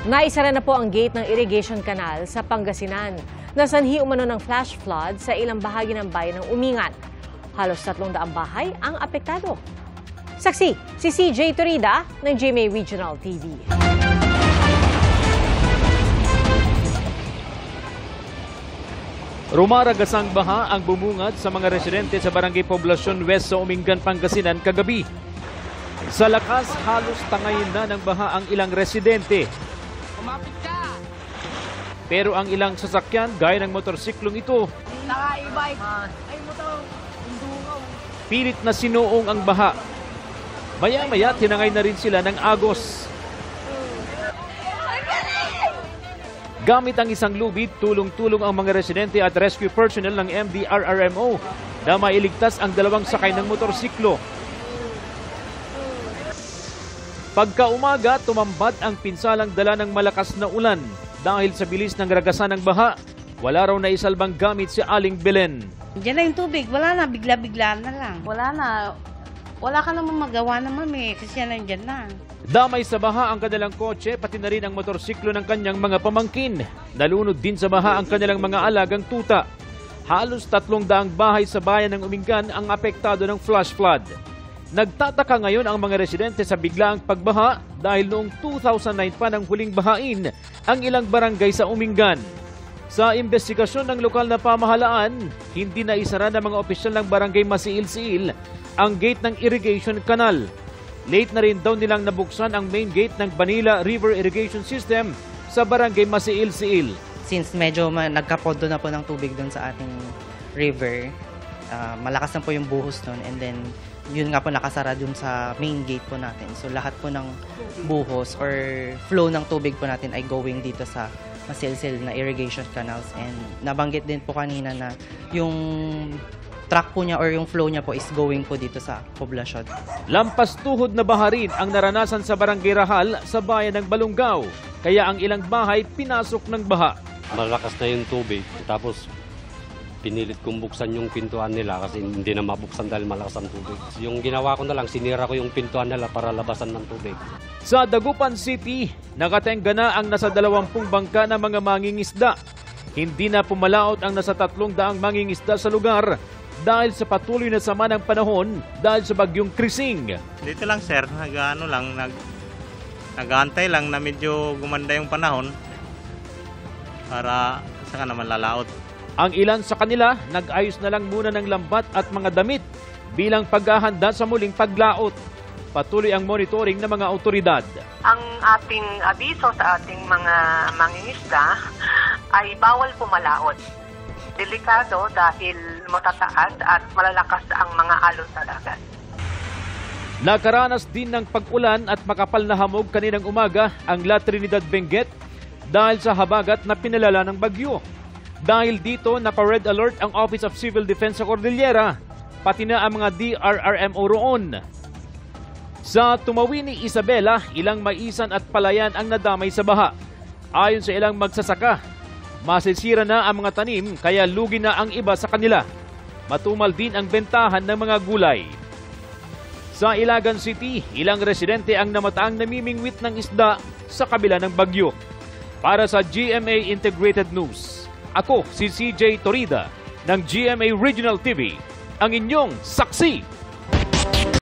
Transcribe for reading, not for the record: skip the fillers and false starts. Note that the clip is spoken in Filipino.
Naisara na po ang gate ng irrigation canal sa Pangasinan. Nasanhi umano ng flash flood sa ilang bahagi ng bayan ng Umingan. Halos 300 bahay ang apektado. Saksi, si CJ Torida ng GMA Regional TV. Rumaragasang baha ang bumungad sa mga residente sa Barangay Poblacion West sa Umingan, Pangasinan kagabi. Sa lakas, halos tangayin na ng baha ang ilang residente. Pero ang ilang sasakyan, gaya ng motorsiklong ito, pilit na sinuong ang baha. Maya-maya, tinangay na rin sila ng agos. Gamit ang isang lubid, tulong-tulong ang mga residente at rescue personnel ng MDRRMO na mailigtas ang dalawang sakay ng motorsiklo. Pagkaumaga, tumambad ang pinsalang dala ng malakas na ulan. Dahil sa bilis ng ragasan ng baha, wala raw na isalbang gamit si Aling Belen. Diyan na yung tubig, wala na, bigla-bigla na lang. Wala ka namang magawa naman kasi yan nandyan na. Damay sa baha ang kanilang kotse, pati na rin ang motorsiklo ng kanyang mga pamangkin. Nalunod din sa baha ang kanilang mga alagang tuta. Halos 300 bahay sa bayan ng Umingan ang apektado ng flash flood. Nagtataka ngayon ang mga residente sa biglaang pagbaha dahil noong 2009 pa nang huling bahain ang ilang barangay sa Umingan. Sa investigasyon ng lokal na pamahalaan, hindi na isara ng mga opisyal ng barangay Masiil-Siil ang gate ng irrigation canal. Late na rin daw nilang nabuksan ang main gate ng Banila River Irrigation System sa barangay Masiil-Siil. Since medyo nagkapondo na po ng tubig doon sa ating river, malakas na po yung buhos doon, and then yun nga po nakasara dun sa main gate po natin. So lahat po ng buhos or flow ng tubig po natin ay going dito sa Masiil-Siil na irrigation canals. And nabanggit din po kanina na yung track po niya or yung flow niya po is going po dito sa poblasyon. Lampas tuhod na baha rin ang naranasan sa Barangay Rahal sa bayan ng Balungaw. Kaya ang ilang bahay pinasok ng baha. Malakas na yung tubig, tapos pinilit kong buksan yung pintuan nila kasi hindi na mabuksan dahil malakas ang tubig. Yung ginawa ko na lang, sinira ko yung pintuan nila para labasan ng tubig. Sa Dagupan City, nakatenga na ang nasa 20 bangka na mga mangingisda. Hindi na pumalaot ang nasa 300 mangingisda sa lugar dahil sa patuloy na sama ng panahon dahil sa bagyong Krising. Dito lang sir, nag-aantay lang na medyo gumanda yung panahon para saka naman lalaot. Ang ilan sa kanila, nag-ayos na lang muna ng lambat at mga damit bilang paghahanda sa muling paglaot. Patuloy ang monitoring ng mga otoridad. Ang ating abiso sa ating mga mangingisda ay bawal pumalaot. Delikado dahil matataas at malalakas ang mga alon sa dagat. Nakaranas din ng pag-ulan at makapal na hamog kaninang umaga ang La Trinidad Benguet dahil sa habagat na pinalala ng bagyo. Dahil dito, naka-red alert ang Office of Civil Defense sa Cordillera, pati na ang mga DRRMO roon. Sa Tumawini, Isabela, ilang maisan at palayan ang nadamay sa baha. Ayon sa ilang magsasaka, masisira na ang mga tanim kaya lugi na ang iba sa kanila. Matumal din ang bentahan ng mga gulay. Sa Ilagan City, ilang residente ang namataang namimingwit ng isda sa kabila ng bagyo. Para sa GMA Integrated News, ako si CJ Torida ng GMA Regional TV, ang inyong saksi.